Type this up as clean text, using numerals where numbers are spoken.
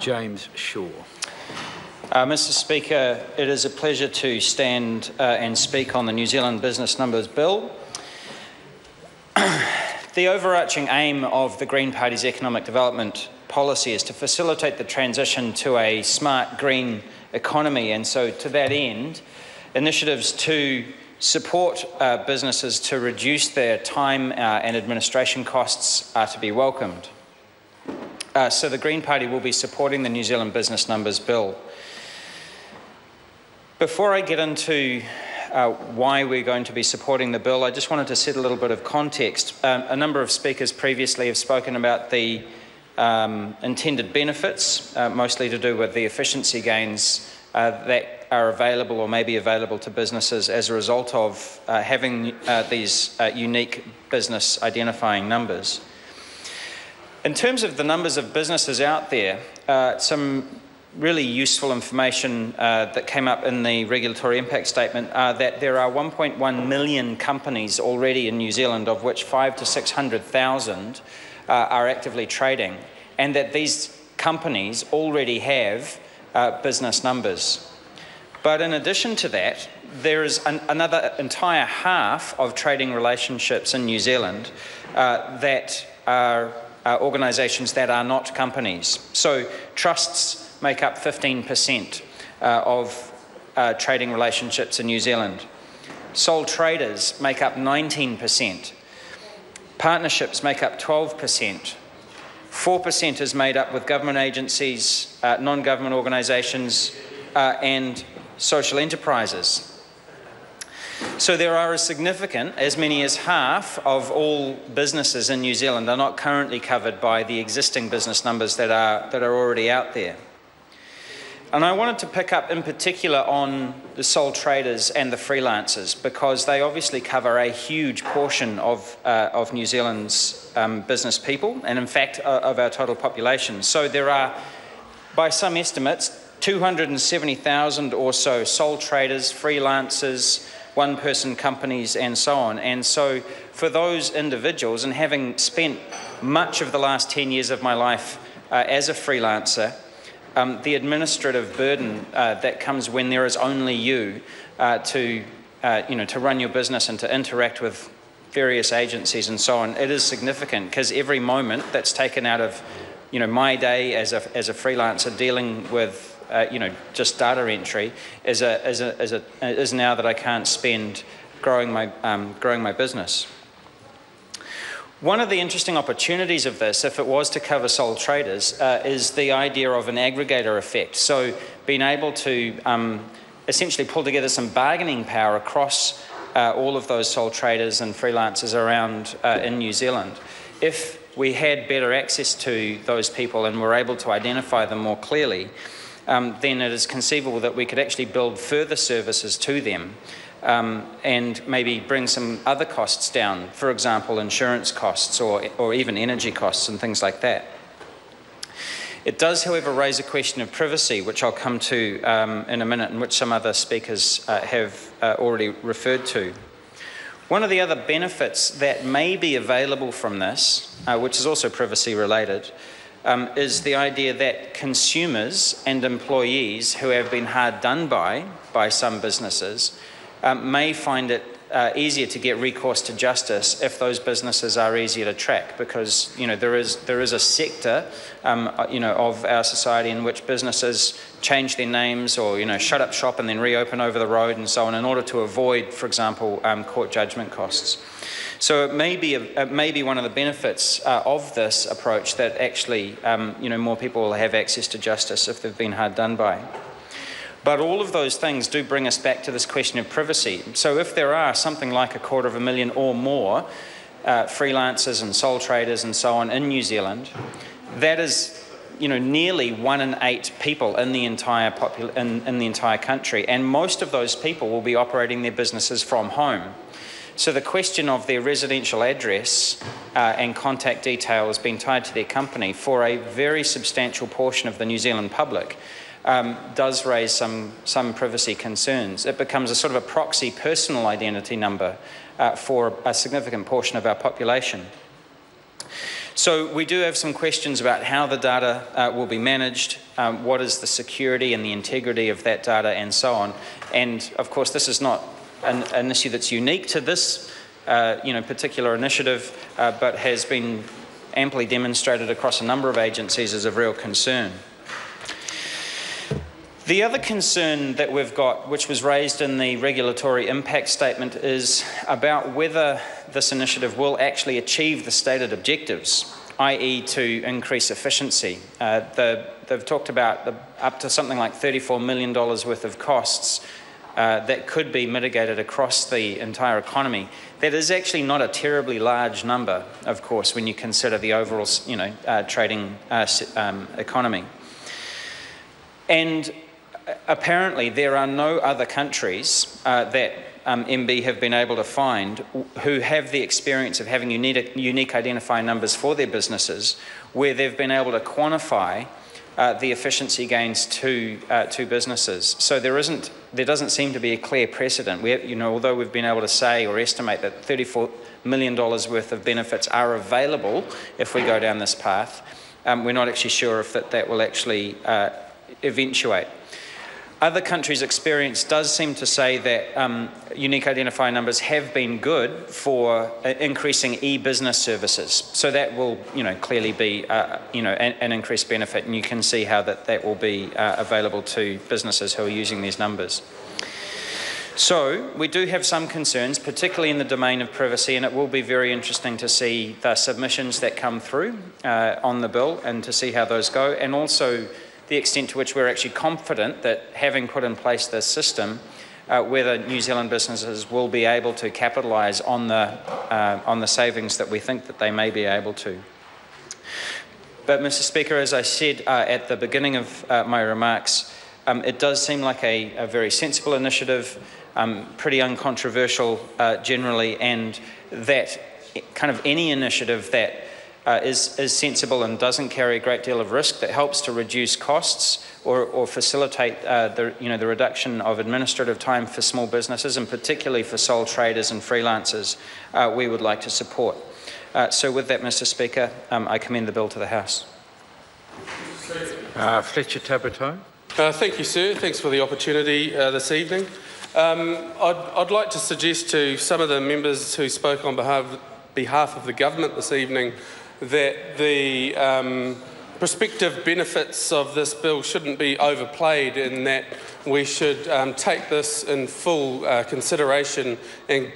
James Shaw. Mr Speaker, it is a pleasure to stand and speak on the New Zealand Business Numbers Bill. The overarching aim of the Green Party's economic development policy is to facilitate the transition to a smart green economy, and so to that end, initiatives to support businesses to reduce their time and administration costs are to be welcomed. So the Green Party will be supporting the New Zealand Business Numbers Bill. Before I get into why we're going to be supporting the bill, I just wanted to set a little bit of context. A number of speakers previously have spoken about the intended benefits, mostly to do with the efficiency gains that are available or may be available to businesses as a result of having these unique business identifying numbers. In terms of the numbers of businesses out there, some really useful information that came up in the regulatory impact statement are that there are 1.1 million companies already in New Zealand, of which 500,000 to 600,000 are actively trading, and that these companies already have business numbers. But in addition to that, there is another entire half of trading relationships in New Zealand that are organisations that are not companies. So trusts make up 15% of trading relationships in New Zealand. Sole traders make up 19%. Partnerships make up 12%. 4% is made up with government agencies, non-government organisations, and social enterprises. So there are as many as half of all businesses in New Zealand are not currently covered by the existing business numbers that are already out there. And I wanted to pick up in particular on the sole traders and the freelancers, because they obviously cover a huge portion of New Zealand's business people, and in fact of our total population. So there are, by some estimates, 270,000 or so sole traders, freelancers, one-person companies, and so on. And so for those individuals, and having spent much of the last 10 years of my life as a freelancer, the administrative burden that comes when there is only you to run your business and to interact with various agencies and so on, it is significant, because every moment that's taken out of my day as a freelancer dealing with just data entry is now that I can't spend growing my business. One of the interesting opportunities of this, if it was to cover sole traders, is the idea of an aggregator effect. So being able to essentially pull together some bargaining power across all of those sole traders and freelancers around in New Zealand. If we had better access to those people and were able to identify them more clearly, then it is conceivable that we could actually build further services to them and maybe bring some other costs down, for example, insurance costs or even energy costs and things like that. It does, however, raise a question of privacy, which I'll come to in a minute, and which some other speakers have already referred to. One of the other benefits that may be available from this, which is also privacy related, is the idea that consumers and employees who have been hard done by some businesses may find it easier to get recourse to justice if those businesses are easier to track, because there is a sector of our society in which businesses change their names or shut up shop and then reopen over the road and so on, in order to avoid, for example, court judgment costs. So it may be one of the benefits of this approach that actually more people will have access to justice if they've been hard done by. But all of those things do bring us back to this question of privacy. So if there are something like 250,000 or more freelancers and sole traders and so on in New Zealand, that is nearly 1 in 8 people in the entire in the entire country, and most of those people will be operating their businesses from home. So the question of their residential address and contact details being tied to their company for a very substantial portion of the New Zealand public does raise some privacy concerns. It becomes a sort of a proxy personal identity number for a significant portion of our population. So we do have some questions about how the data will be managed, what is the security and the integrity of that data, and so on. And of course, this is not an issue that's unique to this particular initiative, but has been amply demonstrated across a number of agencies as of real concern. The other concern that we've got, which was raised in the regulatory impact statement, is about whether this initiative will actually achieve the stated objectives, i.e. to increase efficiency. They've talked about up to something like $34 million worth of costs that could be mitigated across the entire economy. That is actually not a terribly large number, of course, when you consider the overall, trading economy. And apparently, there are no other countries that MB have been able to find who have the experience of having unique identifying numbers for their businesses, where they've been able to quantify the efficiency gains to businesses. So there doesn't seem to be a clear precedent. Although we've been able to say or estimate that $34 million worth of benefits are available if we go down this path, we're not actually sure if that will actually eventuate. Other countries' experience does seem to say that unique identifying numbers have been good for increasing e-business services. So that will, clearly be, an increased benefit, and you can see how that will be available to businesses who are using these numbers. So we do have some concerns, particularly in the domain of privacy, and it will be very interesting to see the submissions that come through on the bill and to see how those go, and also the extent to which we're actually confident that, having put in place this system, whether New Zealand businesses will be able to capitalise on the savings that we think that they may be able to. But, Mr. Speaker, as I said at the beginning of my remarks, it does seem like a very sensible initiative, pretty uncontroversial generally, and that kind of any initiative that is sensible and doesn't carry a great deal of risk, that helps to reduce costs or facilitate the reduction of administrative time for small businesses, and particularly for sole traders and freelancers, we would like to support. So with that, Mr. Speaker, I commend the bill to the House. Fletcher Tabato. Thank you, sir. Thanks for the opportunity this evening. I'd like to suggest to some of the members who spoke on behalf of the government this evening that the prospective benefits of this bill shouldn't be overplayed, in that we should take this in full consideration and